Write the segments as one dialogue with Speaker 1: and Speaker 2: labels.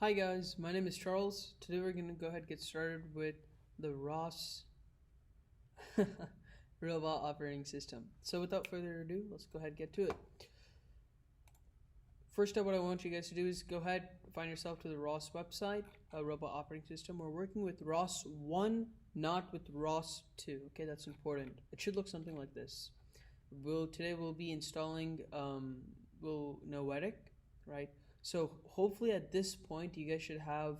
Speaker 1: Hi guys, my name is Charles. Today we're going to go ahead and get started with the ROS robot operating system. So without further ado, let's go ahead and get to it. First up, what I want you guys to do is go ahead, find yourself to the ROS website, a robot operating system. We're working with ROS 1, not with ROS 2. Okay, that's important. It should look something like this. Today we'll be installing Noetic, right? So hopefully at this point you guys should have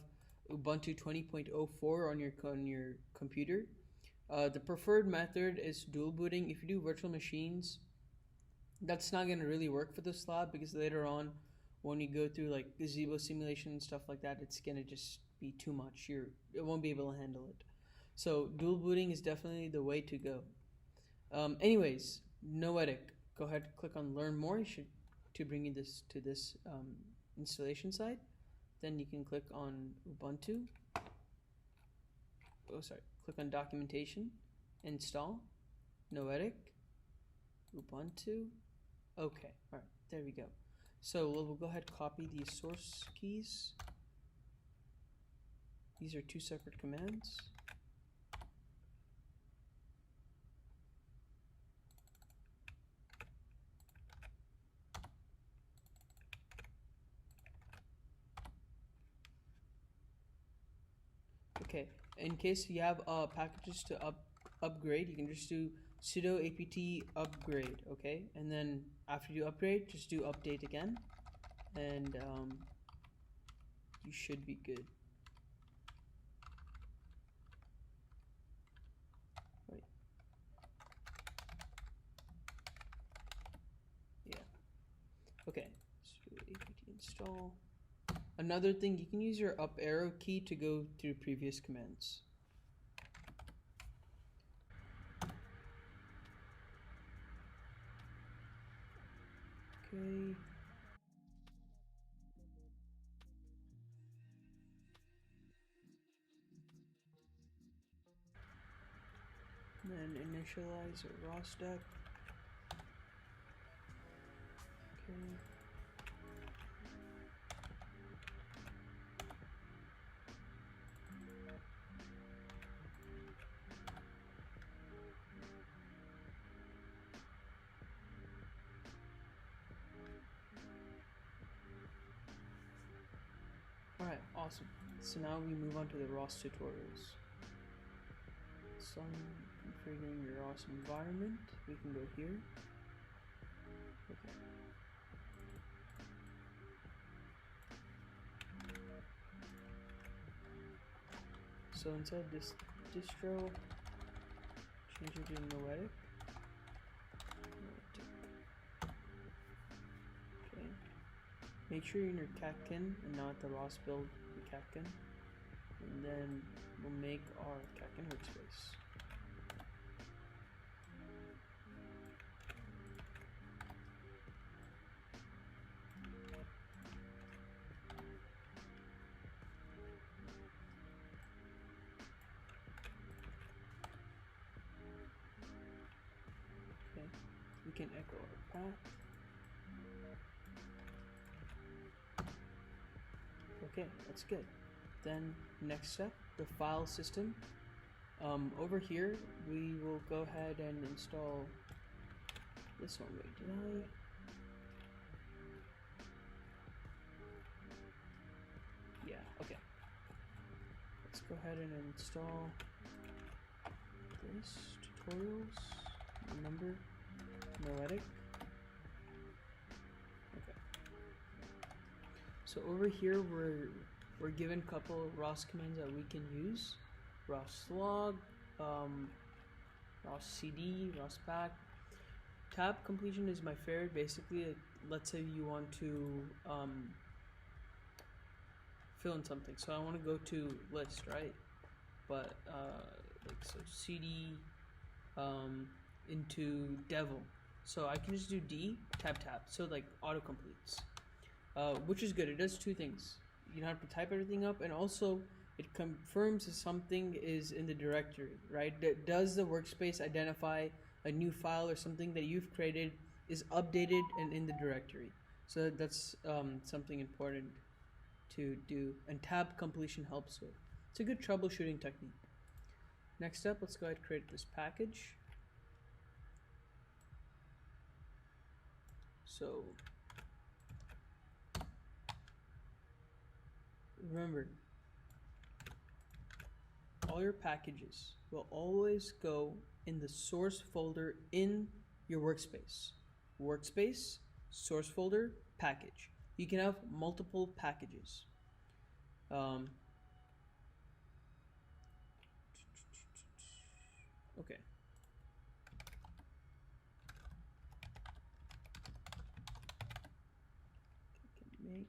Speaker 1: Ubuntu 20.04 on your computer. The preferred method is dual booting. If you do virtual machines, that's not going to really work for this lab because later on when you go through like gazebo simulation and stuff like that, it's going to just be too much. It won't be able to handle it. So dual booting is definitely the way to go. Anyways, Noetic. Go ahead and click on learn more. To bring you to this installation site. Then you can click on Ubuntu. Click on documentation, install, Noetic, Ubuntu. Okay, all right, there we go. So we'll go ahead and copy these source keys. These are two separate commands. Okay, in case you have packages to upgrade, you can just do sudo apt upgrade, okay? And then after you upgrade, just do update again, and you should be good. Right. Yeah. Okay, sudo apt install. Another thing, you can use your up arrow key to go through previous commands. Okay. Then initialize a ROS deck. Okay. Alright, awesome. So now we move on to the ROS tutorials. So I'm configuring your ROS environment. We can go here. Okay. So inside this distro, change it to Noetic. Okay. Make sure you're in your catkin and not the ROS build the catkin. And then we'll make our catkin workspace. Okay, we can echo our path. Okay, that's good. Then next step, the file system. Over here, we will go ahead and install this one. Wait, did I? Yeah, okay. Let's go ahead and install this tutorials. Remember, Noetic. Okay. So over here, we're given a couple of ROS commands that we can use. ROS log, ROS cd, ROS pack. Tab completion is my favorite. Basically, let's say you want to fill in something. So I want to go to list, right? But like so cd into devil. So I can just do D, tab. So like auto completes, which is good. It does two things. You don't have to type everything up, and also it confirms if something is in the directory, right? Does the workspace identify a new file or something that you've created is updated and in the directory? So that's something important. to do, and tab completion helps with. It's a good troubleshooting technique. Next up, let's go ahead and create this package. So remember, all your packages will always go in the source folder in your workspace. Workspace, source folder, package. You can have multiple packages. Okay. Make.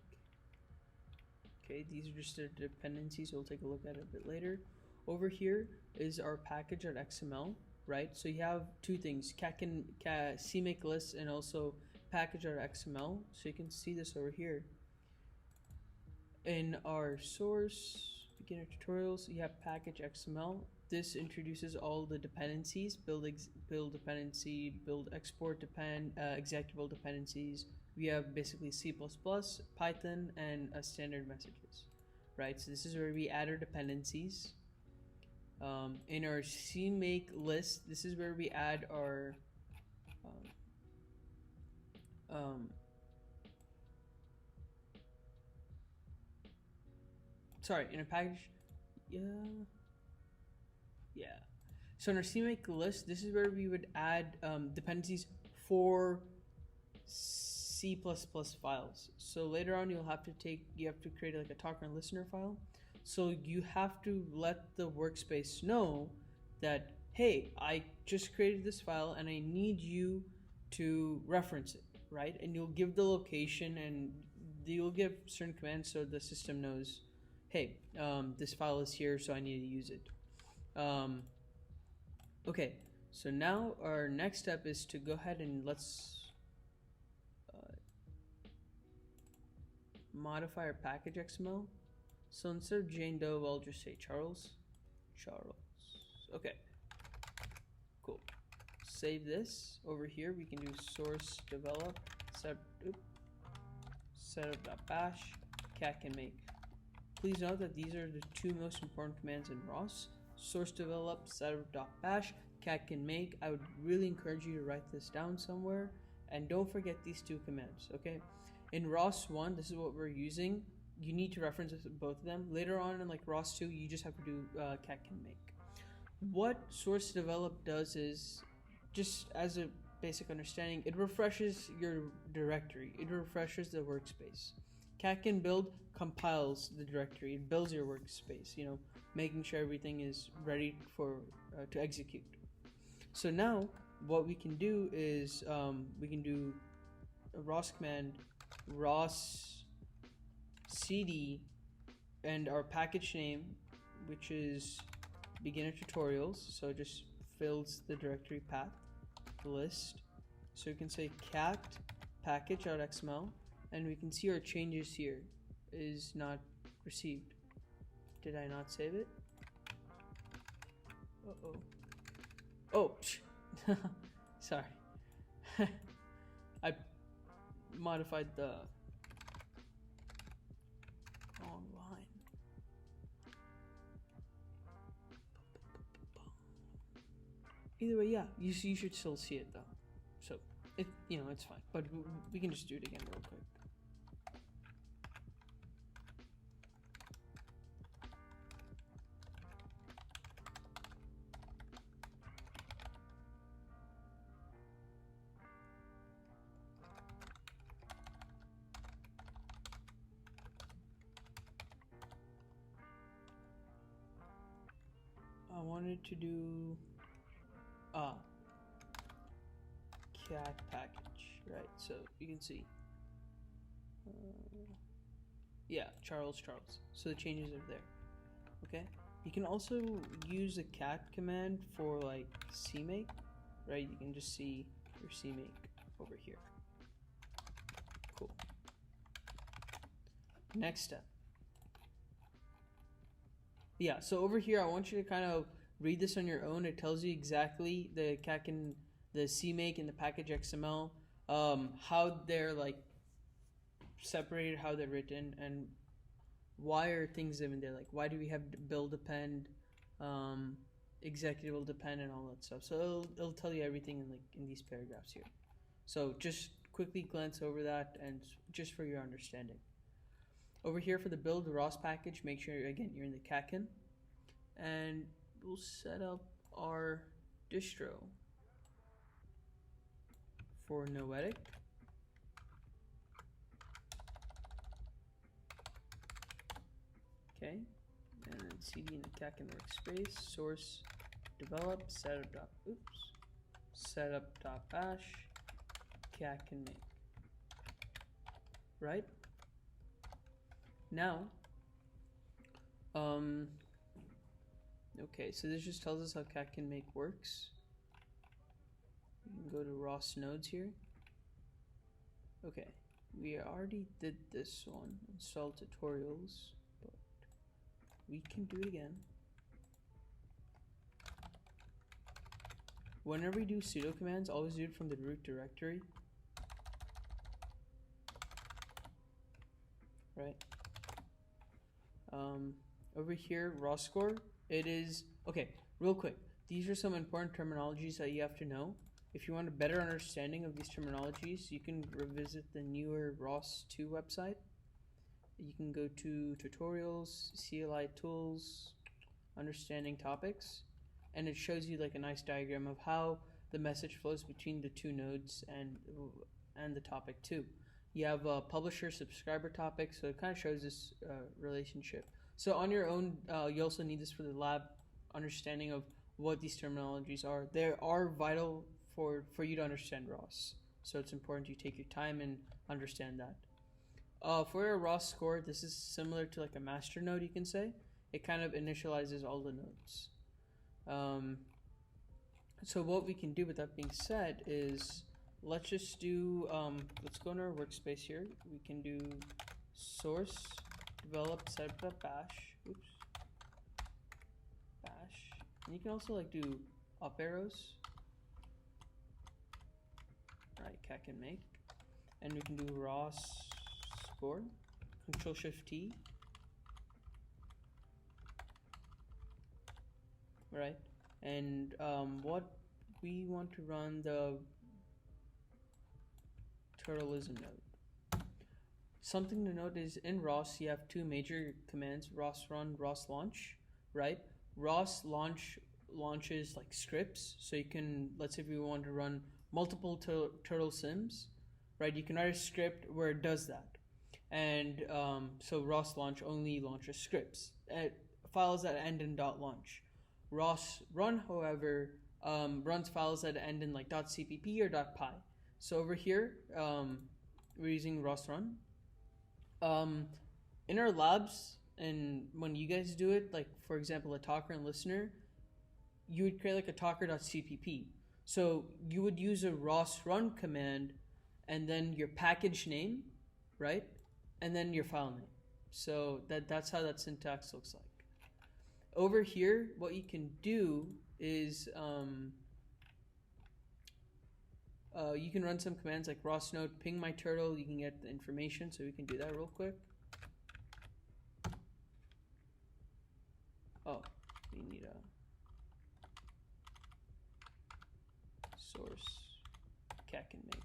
Speaker 1: Okay, these are just the dependencies. We'll take a look at it a bit later. Over here is our package.xml, right? So you have two things: CMake list and also package.xml. So you can see this over here. In our source beginner tutorials, you have package.xml. This introduces all the dependencies: build dependency, build export executable dependencies. We have basically C++, Python, and standard messages, right? So this is where we add our dependencies. In our CMake list, this is where we add our in a package, so in our CMake list, this is where we would add dependencies for C++ files. So later on, you have to create like a talker and listener file. So you have to let the workspace know that, hey, I just created this file and I need you to reference it, right? And you'll give the location and you'll give certain commands so the system knows, hey, this file is here, so I need to use it. Okay, so now our next step is to go ahead and let's modify our package XML. So instead of Jane Doe, I'll just say Charles. Okay, cool. Save this. Over here, we can do source develop setup.bash cat can make. Please note that these are the two most important commands in ROS. Source develop setup.bash cat can make. I would really encourage you to write this down somewhere, and don't forget these two commands. Okay, in ROS 1, this is what we're using. You need to reference both of them. Later on in like ROS 2, you just have to do cat can make. What source develop does is, just as a basic understanding, it refreshes your directory. It refreshes the workspace. Cat can build compiles the directory. It builds your workspace, making sure everything is ready for to execute. So now what we can do is we can do a ROS command, ROS cd, and our package name, which is beginner tutorials. So it just fills the directory path, the list. So you can say cat package.xml, and we can see our changes here is not received. Did I not save it? Oh, sorry. I modified the wrong line. Either way, yeah, you should still see it though. So it's fine. But we can just do it again real quick. I wanted to do cat package, right? So you can see Charles. So the changes are there. Okay, you can also use the cat command for like CMake, right? You can just see your CMake over here. Cool. Next step. Yeah, so over here I want you to kind of read this on your own. It tells you exactly the CMake and the package XML, how they're like separated, how they're written, and why are things even there? Like, why do we have build depend, executable depend, and all that stuff? So it'll tell you everything in these paragraphs here. So just quickly glance over that, and just for your understanding. Over here for the build ROS package, make sure again you're in the Kaken, and we'll set up our distro for Noetic. Okay, and then cd in the Kaken workspace, source develop setup.bash Kaken make. Right now, okay, so this just tells us how Kaken make works. You can go to ROS nodes here. Okay, we already did this one, install tutorials, but we can do it again. Whenever we do sudo commands, always do it from the root directory. Right. Over here, ROS score, it is, okay, real quick. These are some important terminologies that you have to know. If you want a better understanding of these terminologies, you can revisit the newer ROS 2 website. You can go to tutorials, CLI tools, understanding topics, and it shows you like a nice diagram of how the message flows between the two nodes and the topic too. You have a publisher subscriber topic, so it kind of shows this relationship. So on your own, you also need this for the lab understanding of what these terminologies are. They are vital for you to understand ROS. So it's important you take your time and understand that. For a ROS score, this is similar to like a master node, you can say. It kind of initializes all the nodes. So what we can do with that being said is, let's just do, let's go in our workspace here. We can do source develop setup.bash, bash. And you can also like do up arrows, right, Kaken make. And we can do ROS score, Control Shift T. Right, and what we want to run the turtleism node. Something to note is in ROS you have two major commands: ROS run, ROS launch. Right, ROS launches like scripts, so you can, let's say if you want to run multiple turtle sims, right, you can write a script where it does that. And so ROS launch only launches scripts, files that end in .launch. ROS run, however, runs files that end in like .cpp or .py. So over here, we're using ROS run. In our labs, and when you guys do it, like for example, a talker and listener, you would create like a talker.cpp. So you would use a ROS run command, and then your package name, right, and then your file name. So that's how that syntax looks like. Over here, what you can do is you can run some commands like ROS node ping my turtle. You can get the information, so we can do that real quick. Oh, we need a source Kaken make.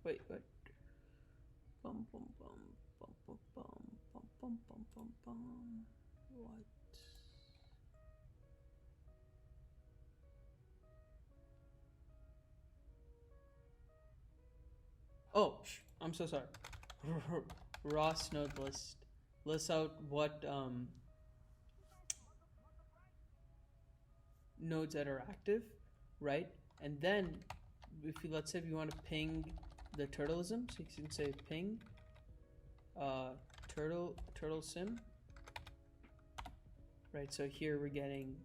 Speaker 1: Wait, what? Bum bum bum. Bum, bum, bum, bum, bum, bum, bum. What? Oh, I'm so sorry. ROS node lists out what nodes that are active, right? And then, let's say if you want to ping the turtleism, so you can say ping turtle sim, right? So here we're getting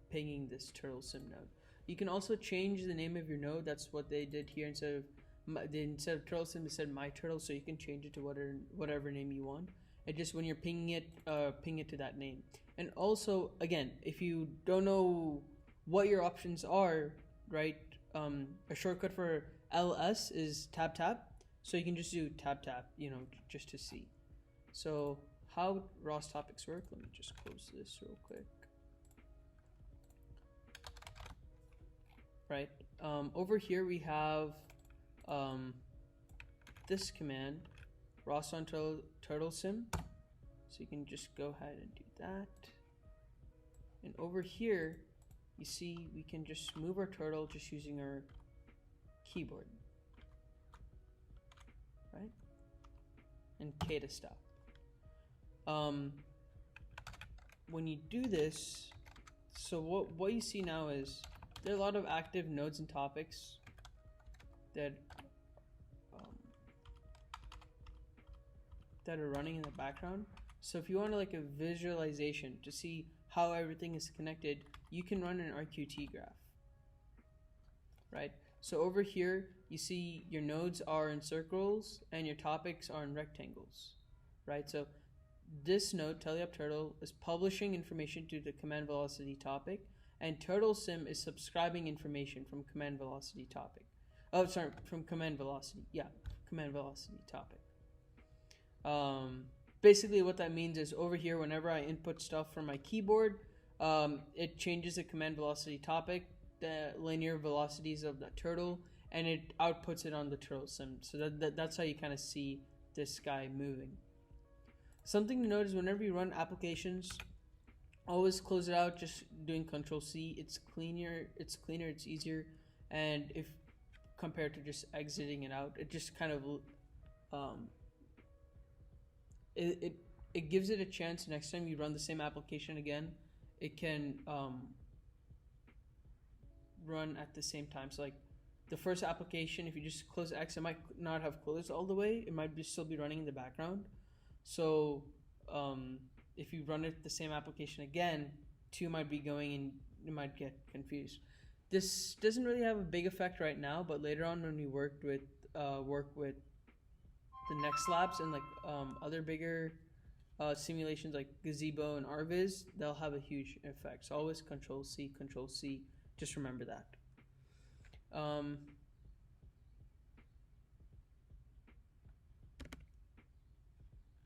Speaker 1: pinging this turtle sim node. You can also change the name of your node. That's what they did here. Instead of turtle sim, they said my turtle, so you can change it to whatever name you want. And just when you're pinging it, ping it to that name. And also, again, if you don't know what your options are, right? A shortcut for ls is tab tab, so you can just do tab tab, just to see. So how ROS topics work, let me just close this real quick. Right, over here we have this command, ROS on turtle sim. So you can just go ahead and do that. And over here, you see we can just move our turtle just using our keyboard, right? And K to stop. When you do this, so what you see now is there are a lot of active nodes and topics that are running in the background. So if you want like a visualization to see how everything is connected, you can run an RQT graph, right? So over here, you see your nodes are in circles and your topics are in rectangles, right? So this node, TeleopTurtle, is publishing information to the command velocity topic, and TurtleSim is subscribing information from command velocity topic. Oh, sorry, from command velocity. Yeah, command velocity topic. Basically what that means is over here, whenever I input stuff from my keyboard, it changes the command velocity topic, the linear velocities of the turtle, and it outputs it on the turtle sim. So that's how you kind of see this guy moving. Something to note is whenever you run applications, always close it out just doing Control-C. It's cleaner, it's easier, and if compared to just exiting it out, it just kind of it gives it a chance next time you run the same application again, it can run at the same time. So like the first application, if you just close X, it might not have closed all the way. It might still be running in the background. So if you run it the same application again, 2 might be going and you might get confused. This doesn't really have a big effect right now, but later on when we work with the next labs and like other bigger simulations like Gazebo and RViz, they'll have a huge effect. So always Control-C, Control-C. Just remember that.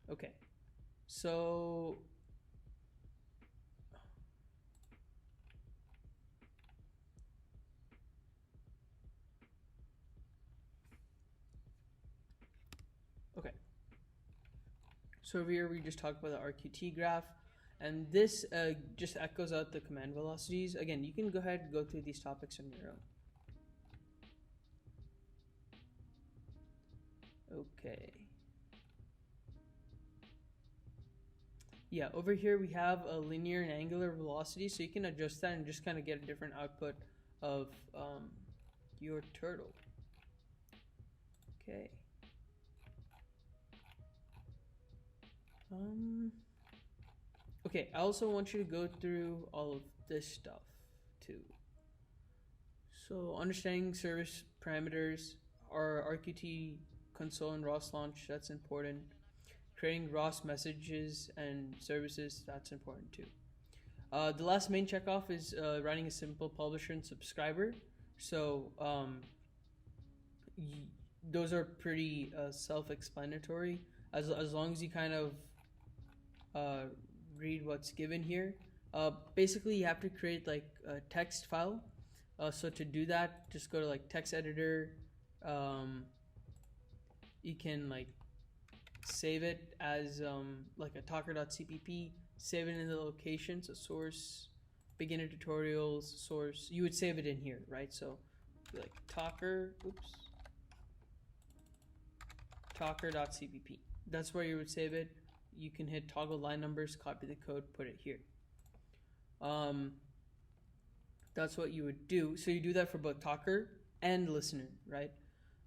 Speaker 1: Okay, so over here we just talked about the RQT graph, and this just echoes out the command velocities. Again, you can go ahead and go through these topics on your own. Okay. Yeah, over here we have a linear and angular velocity, so you can adjust that and just kind of get a different output of your turtle. Okay. Okay, I also want you to go through all of this stuff too. So understanding service parameters, our RQT console and ROS launch, that's important. Creating ROS messages and services, that's important too. The last main checkoff is writing a simple publisher and subscriber. So those are pretty self-explanatory as long as you kind of read what's given here. Basically, you have to create like a text file. So to do that, just go to like text editor. You can like save it as like a talker.cpp, save it in the location, so source, beginner tutorials, source. You would save it in here, right? So like talker.cpp. That's where you would save it. You can hit toggle line numbers, copy the code, put it here. That's what you would do. So you do that for both talker and listener, right?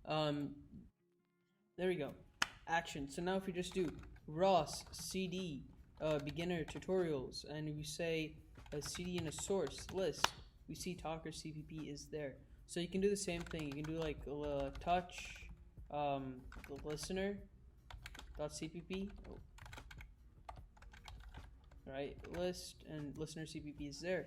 Speaker 1: There we go. Action. So now if you just do ROS CD beginner tutorials, and you say a CD and a source list, we see talker CPP is there. So you can do the same thing. You can do like touch the listener .cpp. Right, list and listener CPP is there.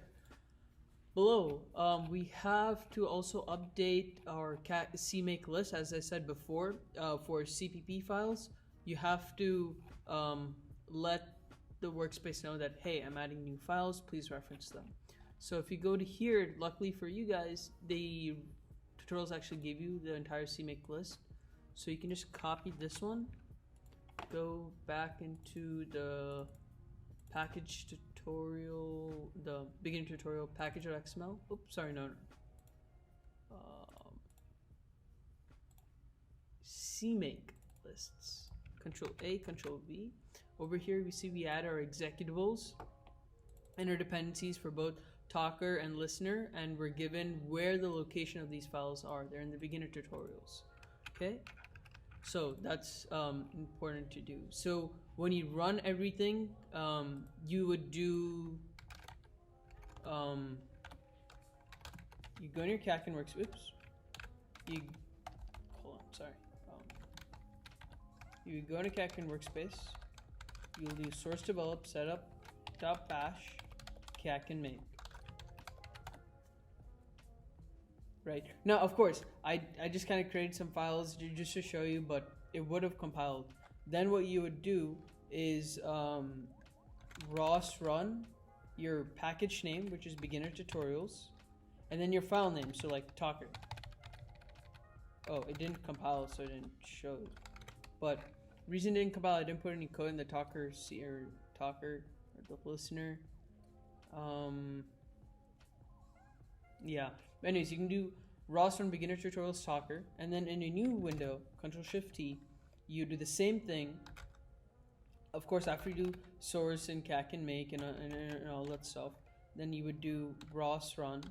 Speaker 1: Below, we have to also update our CMake list, as I said before, for CPP files. You have to let the workspace know that, hey, I'm adding new files, please reference them. So if you go to here, luckily for you guys, the tutorials actually give you the entire CMake list. So you can just copy this one, go back into the package tutorial, the beginning tutorial package.xml. Oops, sorry, no. CMake lists. Control A, Control V. Over here, we see we add our executables and our dependencies for both talker and listener, and we're given where the location of these files are. They're in the beginner tutorials. Okay, so that's important to do. So when you run everything, you would do you go in your Kaken works. Oops, you hold on. Sorry. You go into Kaken workspace. You'll do source develop setup .bash Kaken make. Right now, of course, I just kind of created some files just to show you, but it would have compiled. Then what you would do is ROS run your package name, which is beginner tutorials, and then your file name, so like talker. Oh, it didn't compile, so it didn't show. But reason it didn't compile, I didn't put any code in the talker or the listener. Yeah. Anyways, you can do ROS run beginner tutorials talker, and then in a new window, Control-Shift-T, you do the same thing. Of course, after you do source and Kaken make and all that stuff, then you would do ROS run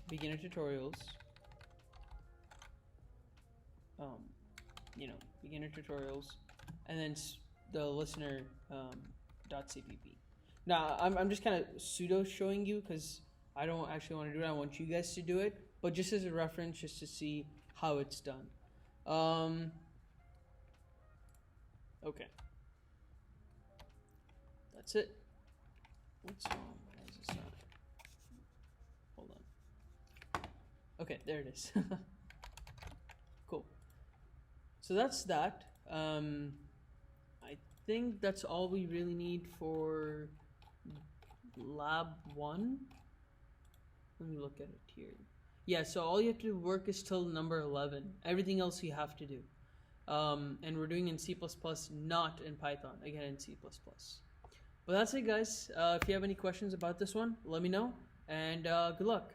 Speaker 1: beginner tutorials. Beginner tutorials, and then the listener .cpp. Now, I'm just kind of pseudo showing you because I don't actually want to do it. I want you guys to do it, but just as a reference, just to see how it's done. Okay. That's it. What's wrong? Why is this not? Hold on. Okay, there it is. Cool. So that's that. I think that's all we really need for lab 1. Let me look at it here. Yeah, so all you have to work is till number 11. Everything else you have to do. And we're doing in C++, not in Python. Again, in C++. But that's it, guys. If you have any questions about this one, let me know. And good luck.